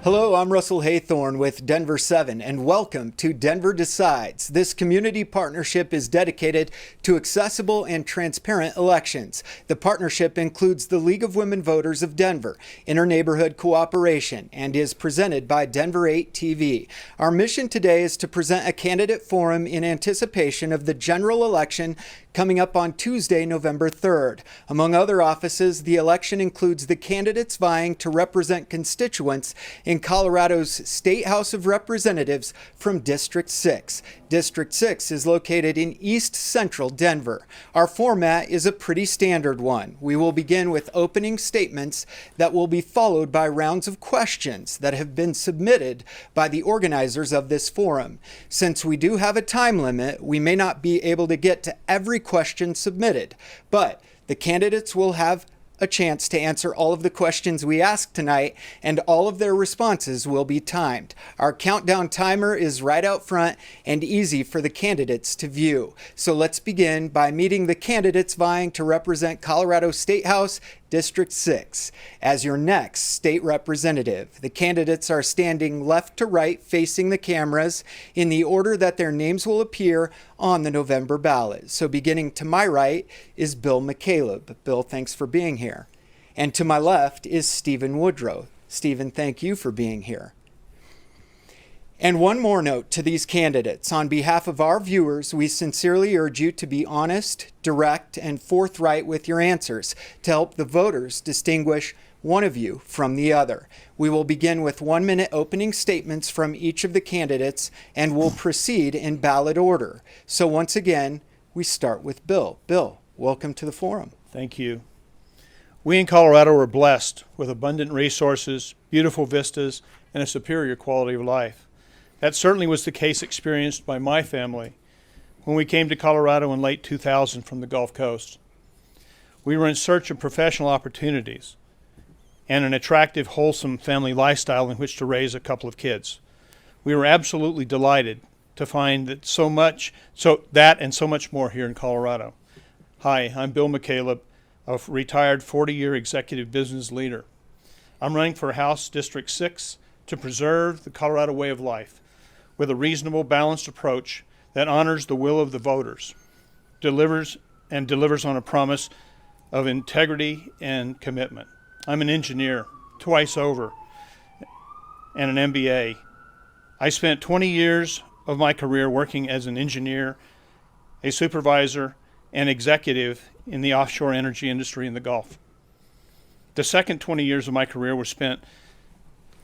Hello, I'm Russell Haythorn with Denver 7, and welcome to Denver Decides. This community partnership is dedicated to accessible and transparent elections. The partnership includes the League of Women Voters of Denver, Interneighborhood Cooperation, and is presented by Denver 8 TV. Our mission today is to present a candidate forum in anticipation of the general election coming up on Tuesday, November 3rd. Among other offices, the election includes the candidates vying to represent constituents in Colorado's State House of Representatives from District 6. District 6 is located in East Central Denver. Our format is a pretty standard one. We will begin with opening statements that will be followed by rounds of questions that have been submitted by the organizers of this forum. Since we do have a time limit, we may not be able to get to every question submitted, but the candidates will have a chance to answer all of the questions we ask tonight, and all of their responses will be timed. Our countdown timer is right out front and easy for the candidates to view. So let's begin by meeting the candidates vying to represent Colorado State House District 6 as your next state representative. The candidates are standing left to right facing the cameras in the order that their names will appear on the November ballot. So beginning to my right is Bill McAleb. Bill, thanks for being here. And to my left is Steven Woodrow. Steven, thank you for being here. And one more note to these candidates. On behalf of our viewers, we sincerely urge you to be honest, direct, and forthright with your answers to help the voters distinguish one of you from the other. We will begin with 1-minute opening statements from each of the candidates and will proceed in ballot order. So once again, we start with Bill. Bill, welcome to the forum. Thank you. We in Colorado are blessed with abundant resources, beautiful vistas, and a superior quality of life. That certainly was the case experienced by my family when we came to Colorado in late 2000 from the Gulf Coast. We were in search of professional opportunities and an attractive, wholesome family lifestyle in which to raise a couple of kids. We were absolutely delighted to find that so much more here in Colorado. Hi, I'm Bill McAleb, a retired 40-year executive business leader. I'm running for House District 6 to preserve the Colorado way of life with a reasonable, balanced approach that honors the will of the voters, delivers on a promise of integrity and commitment. I'm an engineer, twice over, and an MBA. I spent 20 years of my career working as an engineer, a supervisor, and executive in the offshore energy industry in the Gulf. The second 20 years of my career were spent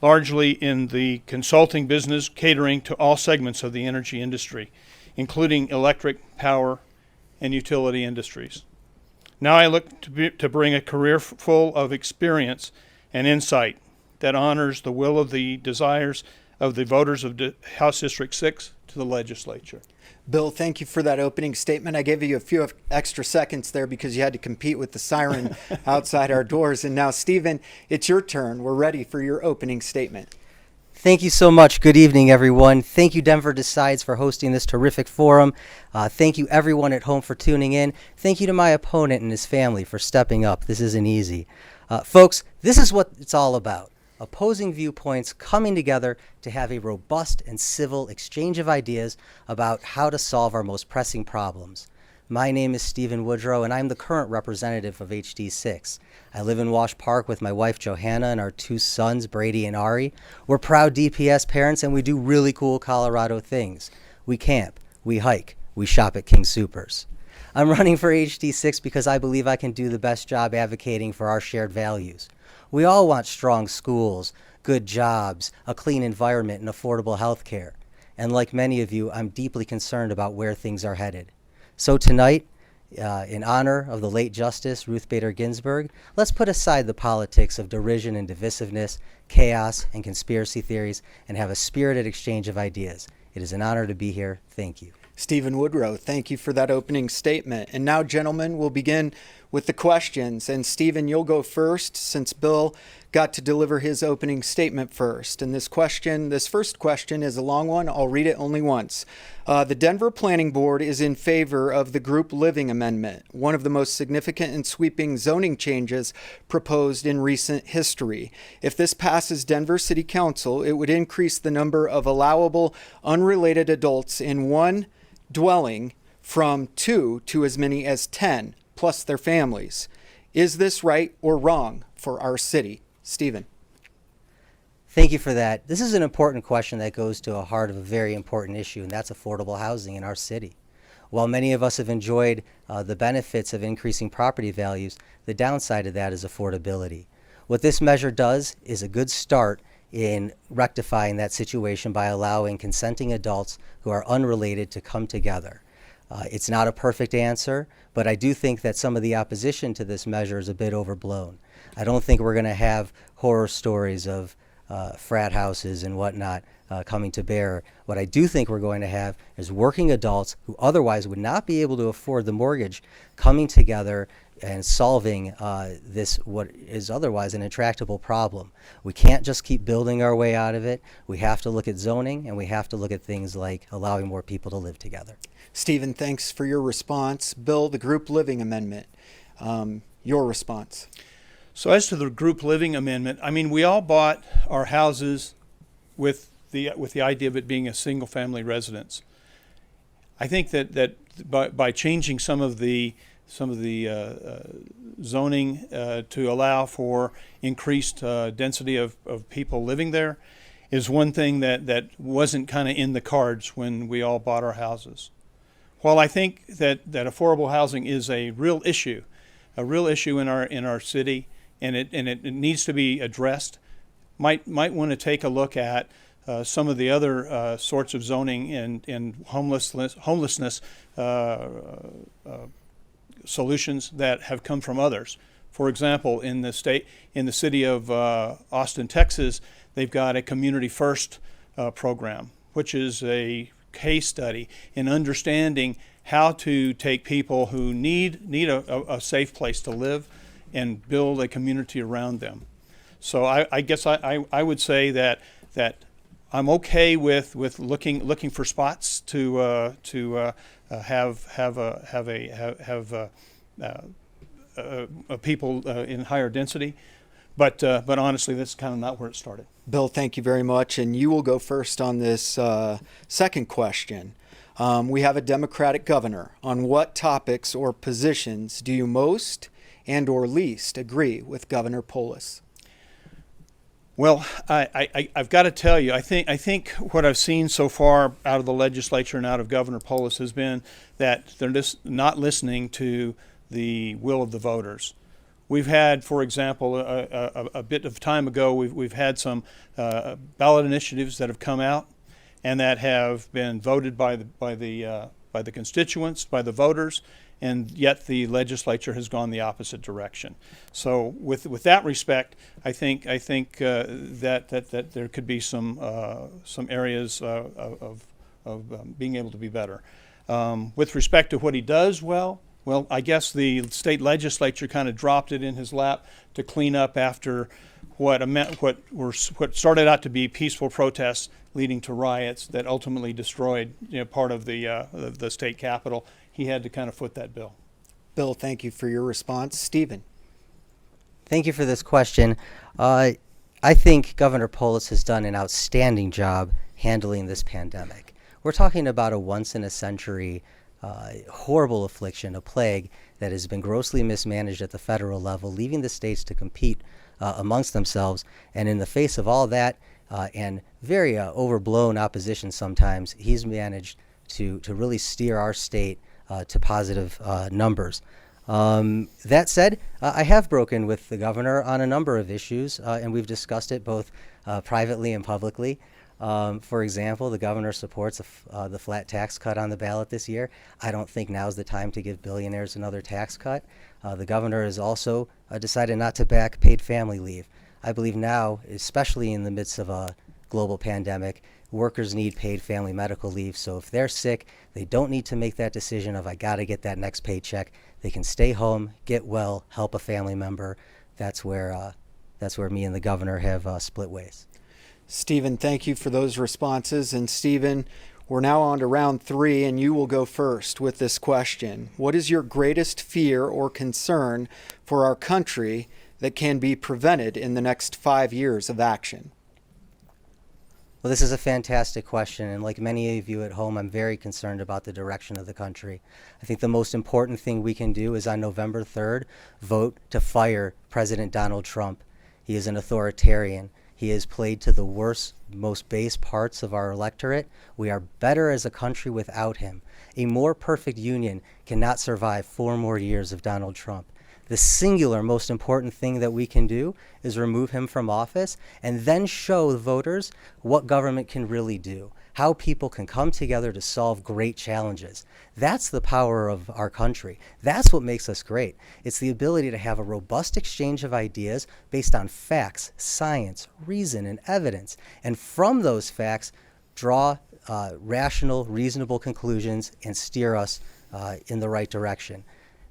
largely in the consulting business, catering to all segments of the energy industry, including electric, power, and utility industries. Now I look to bring a career full of experience and insight that honors the will of the desires of the voters of House District 6 to the legislature. Bill, thank you for that opening statement. I gave you a few extra seconds there because you had to compete with the siren outside our doors. And now, Steven, it's your turn. We're ready for your opening statement. Thank you so much. Good evening, everyone. Thank you, Denver Decides, for hosting this terrific forum. Thank you, everyone at home, for tuning in. Thank you to my opponent and his family for stepping up. This isn't easy. Folks, this is what it's all about. Opposing viewpoints coming together to have a robust and civil exchange of ideas about how to solve our most pressing problems. My name is Steven Woodrow, and I'm the current representative of HD6. I live in Wash Park with my wife Johanna and our two sons, Brady and Ari. We're proud DPS parents, and we do really cool Colorado things. We camp, we hike, we shop at King Soopers. I'm running for HD6 because I believe I can do the best job advocating for our shared values. We all want strong schools, good jobs, a clean environment, and affordable health care. And like many of you, I'm deeply concerned about where things are headed. So tonight, in honor of the late Justice Ruth Bader Ginsburg, let's put aside the politics of derision and divisiveness, chaos and conspiracy theories, and have a spirited exchange of ideas. It is an honor to be here. Thank you. Steven Woodrow, thank you for that opening statement. And now, gentlemen, we'll begin with the questions. And Steven, you'll go first since Bill got to deliver his opening statement first. And this first question is a long one. I'll read it only once. The Denver Planning Board is in favor of the group living amendment, one of the most significant and sweeping zoning changes proposed in recent history. If this passes Denver City Council, it would increase the number of allowable unrelated adults in one dwelling from 2 to as many as 10, plus their families. Is this right or wrong for our city? Steven. Thank you for that. This is an important question that goes to the heart of a very important issue, and that's affordable housing in our city. While many of us have enjoyed the benefits of increasing property values, the downside of that is affordability. What this measure does is a good start in rectifying that situation by allowing consenting adults who are unrelated to come together. It's not a perfect answer, but I do think that some of the opposition to this measure is a bit overblown. I don't think we're going to have horror stories of frat houses and whatnot coming to bear. What I do think we're going to have is working adults who otherwise would not be able to afford the mortgage coming together and solving this, what is otherwise an intractable problem. We can't just keep building our way out of it. We have to look at zoning, and we have to look at things like allowing more people to live together. Steven, thanks for your response. Bill, the group living amendment, your response. So as to the group living amendment, I mean, we all bought our houses with the idea of it being a single family residence. I think that by changing some of the zoning to allow for increased density of people living there is one thing that wasn't kind of in the cards when we all bought our houses. While I think that affordable housing is a real issue in our city, and it needs to be addressed, might want to take a look at some of the other sorts of zoning and homelessness solutions that have come from others. For example, in the city of Austin, Texas, they've got a Community First program, which is a case study in understanding how to take people who need a safe place to live and build a community around them. So I guess I would say that I'm okay with looking for spots to have people in higher density, but honestly, that's kind of not where it started. Bill, thank you very much, and you will go first on this second question. We have a Democratic governor. On what topics or positions do you most and or least agree with Governor Polis? Well, I've got to tell you, I think what I've seen so far out of the legislature and out of Governor Polis has been that they're just not listening to the will of the voters. We've had, for example, a bit of time ago, we've had some ballot initiatives that have come out and that have been voted by the constituents, by the voters, and yet the legislature has gone the opposite direction. So with that respect, I think that there could be some areas of being able to be better. With respect to what he does well, I guess the state legislature kind of dropped it in his lap to clean up after what started out to be peaceful protests leading to riots that ultimately destroyed part of the state capitol. He had to kind of foot that bill. Bill, thank you for your response. Steven. Thank you for this question. I think Governor Polis has done an outstanding job handling this pandemic. We're talking about a once-in-a-century horrible affliction, a plague that has been grossly mismanaged at the federal level, leaving the states to compete amongst themselves. And in the face of all that and very overblown opposition sometimes, he's managed to really steer our state to positive numbers. That said, I have broken with the governor on a number of issues, and we've discussed it both privately and publicly. For example, the governor supports the flat tax cut on the ballot this year. I don't think now's the time to give billionaires another tax cut. The governor has also decided not to back paid family leave. I believe now, especially in the midst of a global pandemic, workers need paid family medical leave. So if they're sick, they don't need to make that decision of I got to get that next paycheck. They can stay home, get well, help a family member. That's where that's where me and the governor have split ways. Stephen, thank you for those responses. And Stephen, we're now on to round 3, and you will go first with this question. What is your greatest fear or concern for our country that can be prevented in the next 5 years of action? Well, this is a fantastic question, and like many of you at home, I'm very concerned about the direction of the country. I think the most important thing we can do is on November 3rd, vote to fire President Donald Trump. He is an authoritarian. He has played to the worst, most base parts of our electorate. We are better as a country without him. A more perfect union cannot survive 4 more years of Donald Trump. The singular most important thing that we can do is remove him from office and then show the voters what government can really do, how people can come together to solve great challenges. That's the power of our country. That's what makes us great. It's the ability to have a robust exchange of ideas based on facts, science, reason, and evidence. And from those facts, draw rational, reasonable conclusions and steer us in the right direction.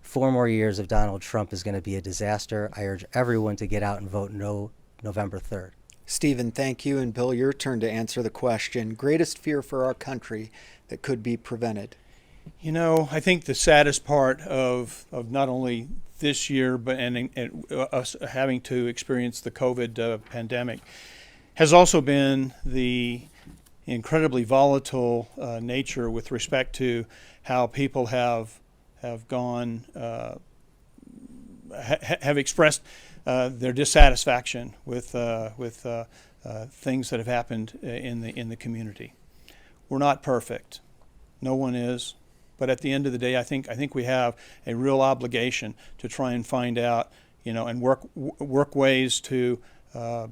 4 more years of Donald Trump is going to be a disaster. I urge everyone to get out and vote no November 3rd. Stephen, thank you. And Bill, your turn to answer the question. Greatest fear for our country that could be prevented? You know, I think the saddest part of not only this year, but and us having to experience the COVID pandemic has also been the incredibly volatile nature with respect to how people have gone, have expressed their dissatisfaction with things that have happened in the community. We're not perfect, no one is, but at the end of the day, I think we have a real obligation to try and find out, and work ways to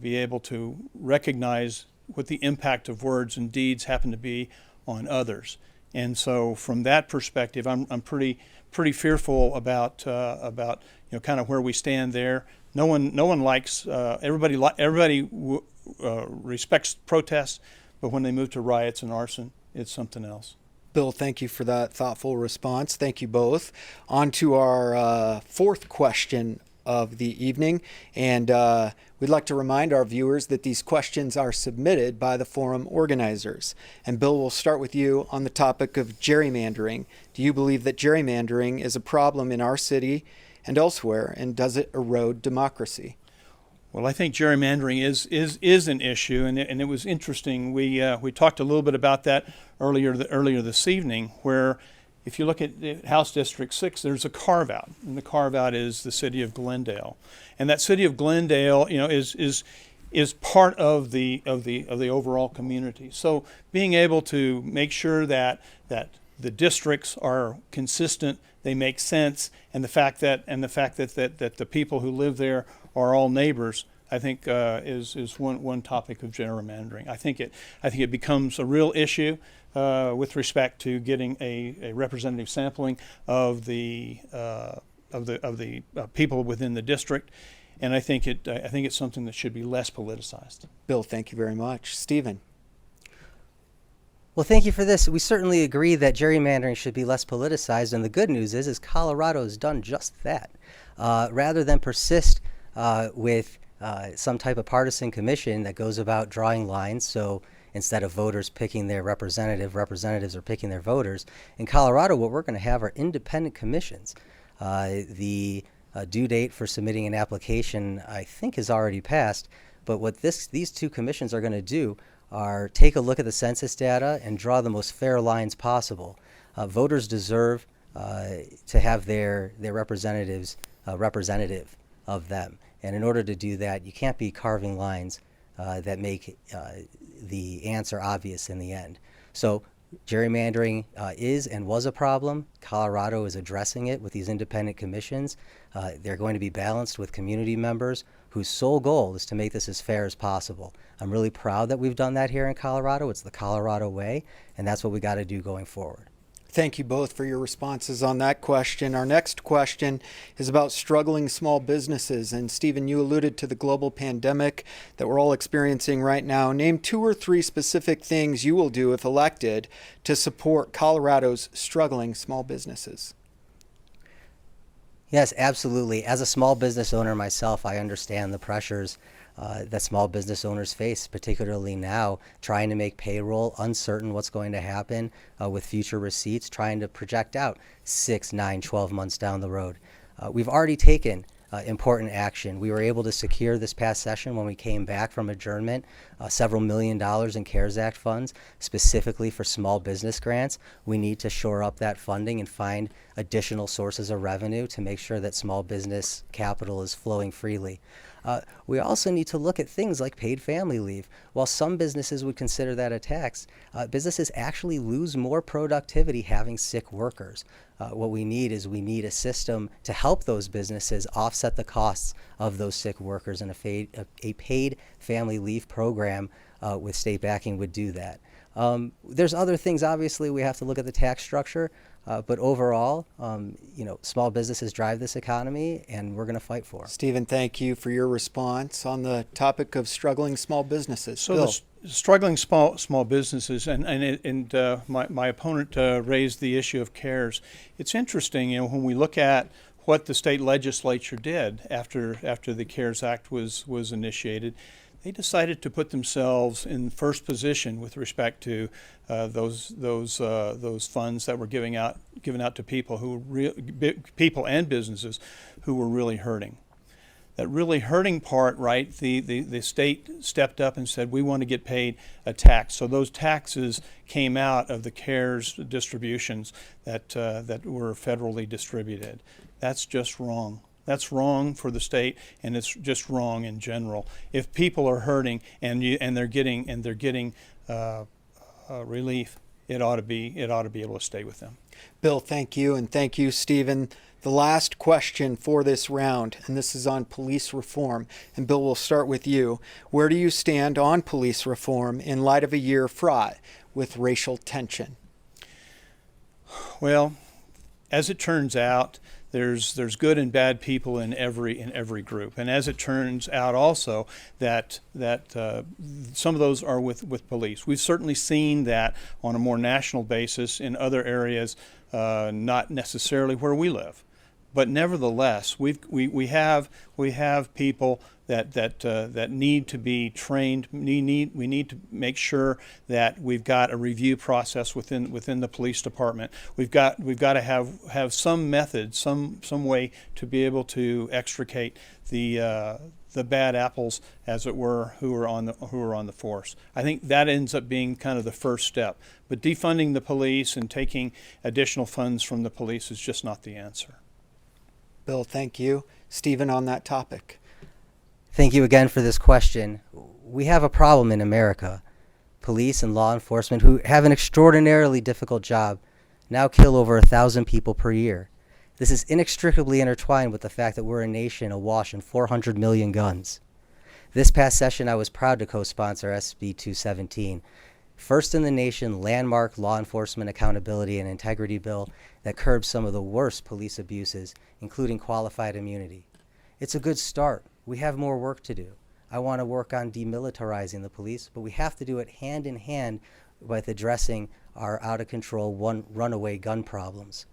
be able to recognize what the impact of words and deeds happen to be on others. And so, from that perspective, I'm pretty fearful about kind of where we stand there. No one likes everybody respects protests, but when they move to riots and arson, it's something else. Bill, thank you for that thoughtful response. Thank you both. On to our 4th question of the evening, and we'd like to remind our viewers that these questions are submitted by the forum organizers. And Bill, we'll start with you on the topic of gerrymandering. Do you believe that gerrymandering is a problem in our city and elsewhere, and does it erode democracy? Well, I think gerrymandering is an issue, and it was interesting. We talked a little bit about that earlier this evening, where if you look at House District 6, there's a carve-out, and the carve-out is the city of Glendale, and that city of Glendale, is part of the overall community. So being able to make sure that the districts are consistent, they make sense, and the fact that the people who live there are all neighbors, I think is one topic of gerrymandering. I think it becomes a real issue with respect to getting a representative sampling of the people within the district, and I think it's something that should be less politicized. Bill, thank you very much. Stephen. Well, thank you for this. We certainly agree that gerrymandering should be less politicized, and the good news is Colorado has done just that. Rather than persist with some type of partisan commission that goes about drawing lines, so instead of voters picking their representatives are picking their voters. In Colorado, what we're going to have are independent commissions. The due date for submitting an application, I think, has already passed, but what these 2 commissions are going to do are take a look at the census data and draw the most fair lines possible. Voters deserve to have their representatives representative of them. And in order to do that, you can't be carving lines that make the answer obvious in the end. So gerrymandering is and was a problem. Colorado is addressing it with these independent commissions. They're going to be balanced with community members whose sole goal is to make this as fair as possible. I'm really proud that we've done that here in Colorado. It's the Colorado way, and that's what we got to do going forward. Thank you both for your responses on that question. Our next question is about struggling small businesses. And Stephen, you alluded to the global pandemic that we're all experiencing right now. Name 2 or 3 specific things you will do if elected to support Colorado's struggling small businesses. Yes, absolutely. As a small business owner myself, I understand the pressures that small business owners face, particularly now, trying to make payroll, uncertain what's going to happen with future receipts, trying to project out 6, 9, 12 months down the road. We've already taken important action. We were able to secure this past session when we came back from adjournment several $1 million in CARES Act funds specifically for small business grants. We need to shore up that funding and find additional sources of revenue to make sure that small business capital is flowing freely. We also need to look at things like paid family leave. While some businesses would consider that a tax, businesses actually lose more productivity having sick workers. What we need is a system to help those businesses offset the costs of those sick workers, and a paid family leave program with state backing would do that. There's other things, obviously, we have to look at the tax structure, but overall, small businesses drive this economy, and we're going to fight for them. Steven, thank you for your response on the topic of struggling small businesses. So Bill. the struggling small businesses, and my opponent raised the issue of CARES. It's interesting, when we look at what the state legislature did after the CARES Act was initiated. They decided to put themselves in first position with respect to those funds that were given out to people people and businesses who were really hurting. That really hurting part, right? The state stepped up and said, we want to get paid a tax. So those taxes came out of the CARES distributions that were federally distributed. That's just wrong. That's wrong for the state, and it's just wrong in general. If people are hurting and they're getting relief, it ought to be able to stay with them. Bill, thank you, and thank you, Steven. The last question for this round, and this is on police reform. And Bill, we'll start with you. Where do you stand on police reform in light of a year fraught with racial tension? Well, as it turns out, there's good and bad people in every group, and as it turns out also that some of those are with police. We've certainly seen that on a more national basis in other areas, not necessarily where we live, but nevertheless we have people that need to be trained. We need to make sure that we've got a review process within the police department. We've got to have some method, some way to be able to extricate the bad apples, as it were, who are on the force. I think that ends up being kind of the first step. But defunding the police and taking additional funds from the police is just not the answer. Bill, thank you. Steven, on that topic. Thank you again for this question. We have a problem in America. Police and law enforcement, who have an extraordinarily difficult job, now kill over 1,000 people per year. This is inextricably intertwined with the fact that we're a nation awash in 400 million guns. This past session, I was proud to co-sponsor SB 217, first in the nation landmark law enforcement accountability and integrity bill that curbs some of the worst police abuses, including qualified immunity. It's a good start. We have more work to do. I want to work on demilitarizing the police, but we have to do it hand in hand with addressing our out-of-control runaway gun problems.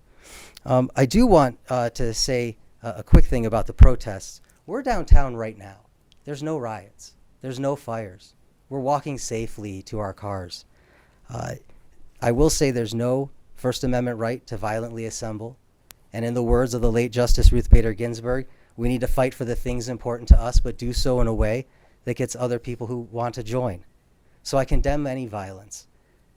I do want to say a quick thing about the protests. We're downtown right now. There's no riots. There's no fires. We're walking safely to our cars. I will say there's no First Amendment right to violently assemble. And in the words of the late Justice Ruth Bader Ginsburg, we need to fight for the things important to us, but do so in a way that gets other people who want to join. So I condemn any violence.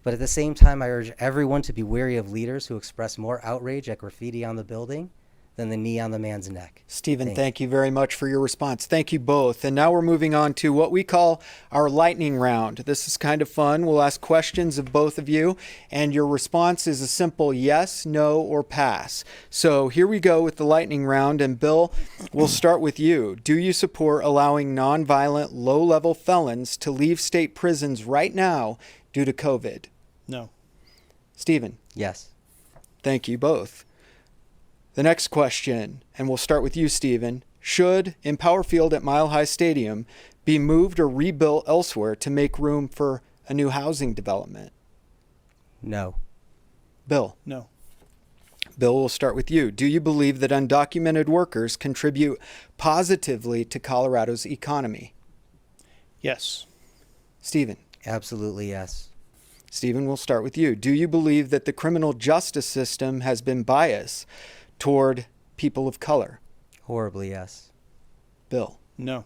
But at the same time, I urge everyone to be wary of leaders who express more outrage at graffiti on the building than the knee on the man's neck. Steven, thank you very much for your response. Thank you both. And now we're moving on to what we call our lightning round. This is kind of fun. We'll ask questions of both of you, and your response is a simple yes, no, or pass. So here we go with the lightning round. And Bill, we'll start with you. Do you support allowing nonviolent, low-level felons to leave state prisons right now due to COVID? No. Steven? Yes. Thank you both. The next question, and we'll start with you, Steven. Should Empower Field at Mile High Stadium be moved or rebuilt elsewhere to make room for a new housing development? No. Bill? No. Bill, we'll start with you. Do you believe that undocumented workers contribute positively to Colorado's economy? Yes. Stephen. Absolutely, yes. Stephen, we'll start with you. Do you believe that the criminal justice system has been biased toward people of color? Horribly, yes. Bill. No.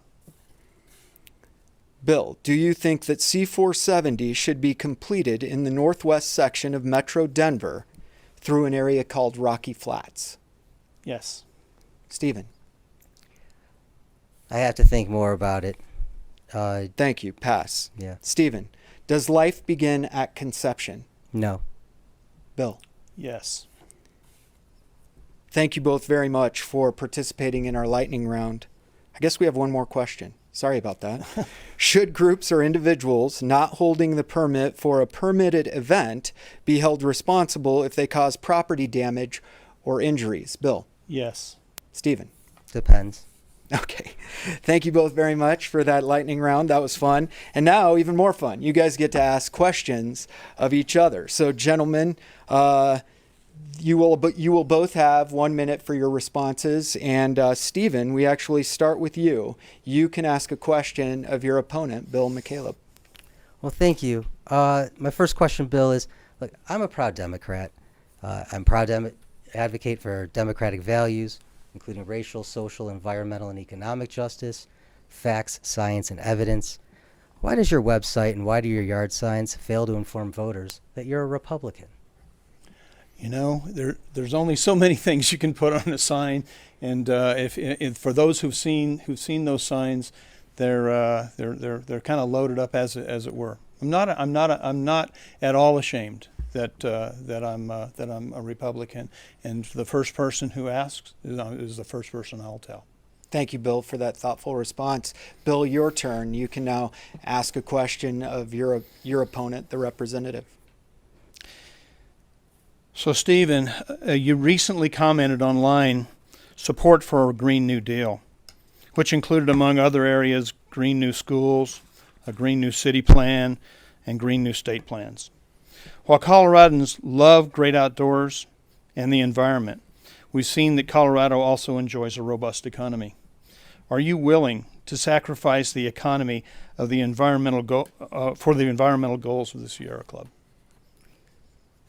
Bill, do you think that C-470 should be completed in the northwest section of Metro Denver through an area called Rocky Flats? Yes. Stephen. I have to think more about it. Thank you. Pass. Yeah. Stephen, does life begin at conception? No. Bill. Yes. Thank you both very much for participating in our lightning round. I guess we have one more question. Sorry about that. Should groups or individuals not holding the permit for a permitted event be held responsible if they cause property damage or injuries? Bill. Yes. Stephen. Depends. Okay. Thank you both very much for that lightning round. That was fun. And now, even more fun. You guys get to ask questions of each other. So, gentlemen, you will both have 1 minute for your responses. And Stephen, we actually start with you. You can ask a question of your opponent, Bill McAleb. Well, thank you. My first question, Bill, is, look, I'm a proud Democrat. I'm proud to advocate for democratic values, including racial, social, environmental, and economic justice, facts, science, and evidence. Why does your website and why do your yard signs fail to inform voters that you're a Republican? You know, there's only so many things you can put on a sign, and if for those who've seen those signs, they're kind of loaded up as it were. I'm not at all ashamed that I'm a Republican, and the first person who asks is the first person I'll tell. Thank you, Bill, for that thoughtful response. Bill, your turn. You can now ask a question of your opponent, the representative. So, Stephen, you recently commented online support for a Green New Deal, which included, among other areas, Green New Schools, a Green New City Plan, and Green New State Plans. While Coloradans love great outdoors and the environment, we've seen that Colorado also enjoys a robust economy. Are you willing to sacrifice the economy of the for the environmental goals of the Sierra Club?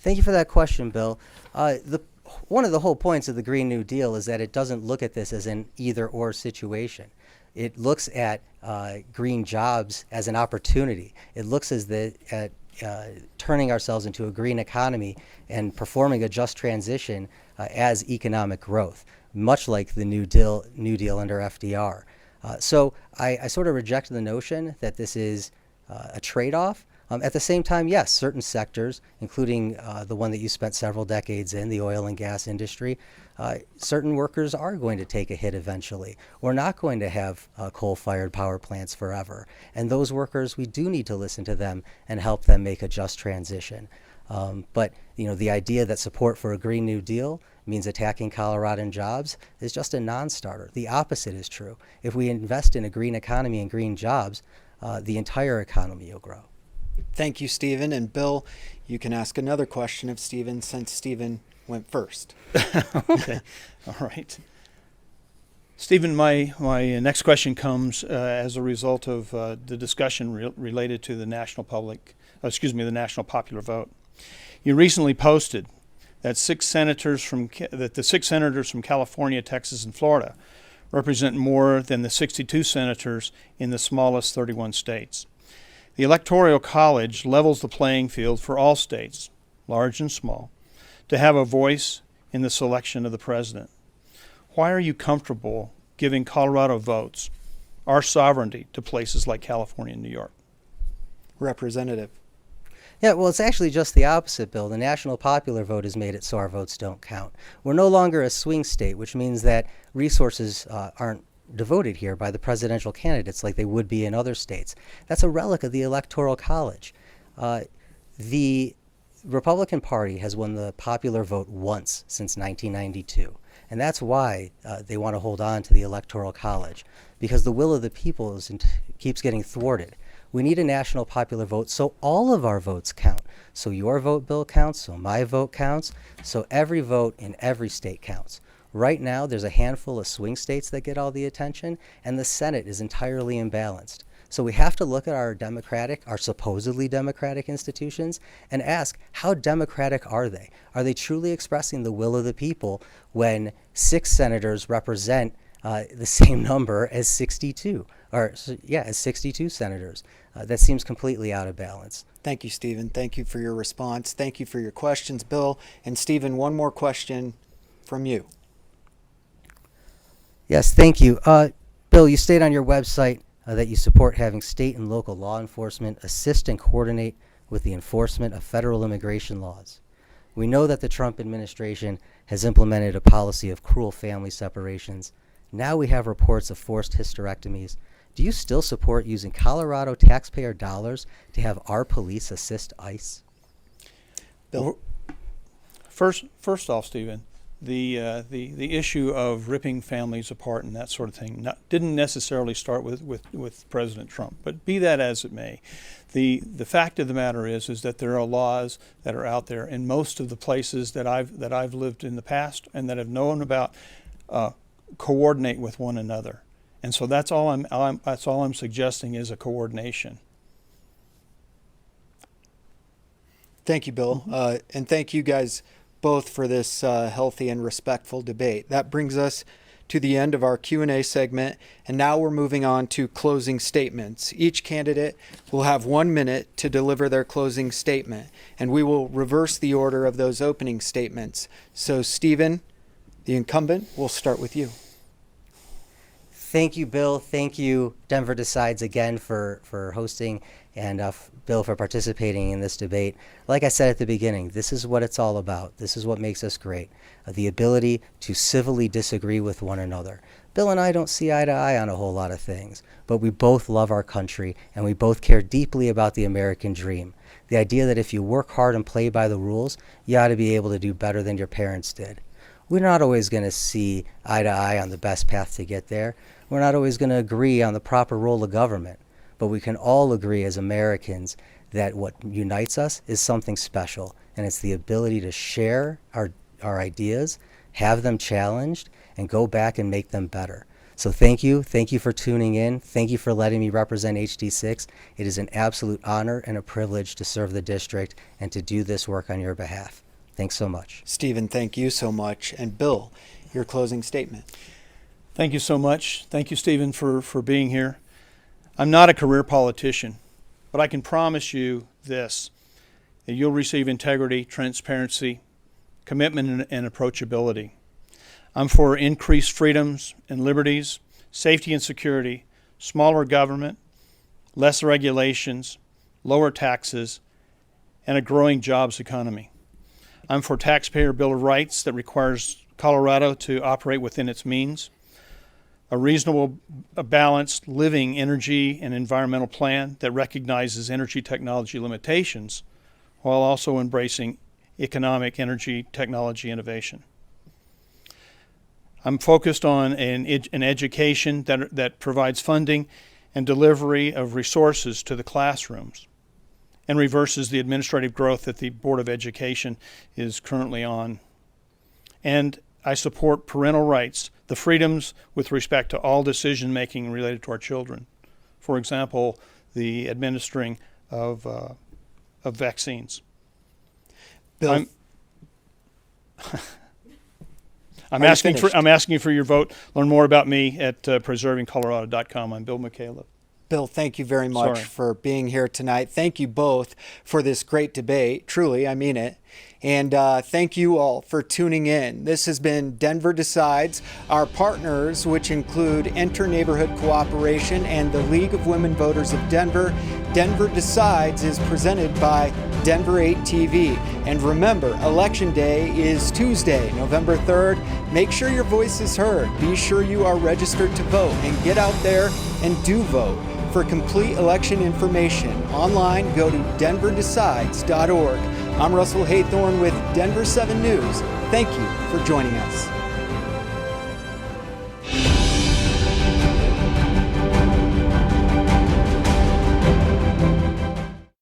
Thank you for that question, Bill. One of the whole points of the Green New Deal is that it doesn't look at this as an either-or situation. It looks at green jobs as an opportunity. It looks at turning ourselves into a green economy and performing a just transition as economic growth, much like the New Deal under FDR. So I sort of reject the notion that this is a trade-off. At the same time, yes, certain sectors, including the one that you spent several decades in, the oil and gas industry, certain workers are going to take a hit eventually. We're not going to have coal-fired power plants forever. And those workers, we do need to listen to them and help them make a just transition. But the idea that support for a Green New Deal means attacking Coloradan jobs is just a non-starter. The opposite is true. If we invest in a green economy and green jobs, the entire economy will grow. Thank you, Stephen. And Bill, you can ask another question of Stephen since Stephen went first. Okay. All right. Stephen, my next question comes as a result of the discussion related to the national popular vote. You recently posted that the six senators from California, Texas, and Florida represent more than the 62 senators in the smallest 31 states. The Electoral College levels the playing field for all states, large and small, to have a voice in the selection of the president. Why are you comfortable giving Colorado votes, our sovereignty, to places like California and New York? Representative. Yeah, well, it's actually just the opposite, Bill. The national popular vote has made it so our votes don't count. We're no longer a swing state, which means that resources aren't devoted here by the presidential candidates like they would be in other states. That's a relic of the Electoral College. The Republican Party has won the popular vote once since 1992, and that's why they want to hold on to the Electoral College, because the will of the people keeps getting thwarted. We need a national popular vote so all of our votes count. So your vote, Bill, counts, so my vote counts, so every vote in every state counts. Right now, there's a handful of swing states that get all the attention, and the Senate is entirely imbalanced. So we have to look at our supposedly democratic institutions and ask, how democratic are they? Are they truly expressing the will of the people when 6 senators represent the same number as 62, as 62 senators? That seems completely out of balance. Thank you, Stephen. Thank you for your response. Thank you for your questions, Bill. And Stephen, one more question from you. Yes, thank you. Bill, you state on your website that you support having state and local law enforcement assist and coordinate with the enforcement of federal immigration laws. We know that the Trump administration has implemented a policy of cruel family separations. Now we have reports of forced hysterectomies. Do you still support using Colorado taxpayer dollars to have our police assist ICE? Bill? First off, Stephen, the issue of ripping families apart and that sort of thing didn't necessarily start with President Trump. But be that as it may, the fact of the matter is that there are laws that are out there in most of the places that I've lived in the past and that have known about coordinate with one another. And so that's all I'm suggesting is a coordination. Thank you, Bill. And thank you guys both for this healthy and respectful debate. That brings us to the end of our Q&A segment, and now we're moving on to closing statements. Each candidate will have 1 minute to deliver their closing statement, and we will reverse the order of those opening statements. So, Stephen, the incumbent, we'll start with you. Thank you, Bill. Thank you, Denver Decides, again for hosting, and Bill for participating in this debate. Like I said at the beginning, this is what it's all about. This is what makes us great, the ability to civilly disagree with one another. Bill and I don't see eye to eye on a whole lot of things, but we both love our country, and we both care deeply about the American dream. The idea that if you work hard and play by the rules, you ought to be able to do better than your parents did. We're not always going to see eye to eye on the best path to get there. We're not always going to agree on the proper role of government, but we can all agree as Americans that what unites us is something special, and it's the ability to share our ideas, have them challenged, and go back and make them better. So thank you. Thank you for tuning in. Thank you for letting me represent HD6. It is an absolute honor and a privilege to serve the district and to do this work on your behalf. Thanks so much. Stephen, thank you so much. And Bill, your closing statement. Thank you so much. Thank you, Stephen, for being here. I'm not a career politician, but I can promise you this, that you'll receive integrity, transparency, commitment, and approachability. I'm for increased freedoms and liberties, safety and security, smaller government, less regulations, lower taxes, and a growing jobs economy. I'm for taxpayer Bill of Rights that requires Colorado to operate within its means, a reasonable, balanced living energy and environmental plan that recognizes energy technology limitations while also embracing economic energy technology innovation. I'm focused on an education that provides funding and delivery of resources to the classrooms and reverses the administrative growth that the Board of Education is currently on. And I support parental rights, the freedoms with respect to all decision-making related to our children. For example, the administering of vaccines. Bill, I'm asking for your vote. Learn more about me at preservingcolorado.com. I'm Bill McAleb. Bill, thank you very much Sorry. for being here tonight. Thank you both for this great debate. Truly, I mean it. And thank you all for tuning in. This has been Denver Decides. Our partners, which include Enter Neighborhood Cooperation and the League of Women Voters of Denver. Denver Decides is presented by Denver 8 TV. And remember, Election Day is Tuesday, November 3rd. Make sure your voice is heard. Be sure you are registered to vote and get out there and do vote. For complete election information online, go to denverdecides.org. I'm Russell Haythorn with Denver 7 News. Thank you for joining us.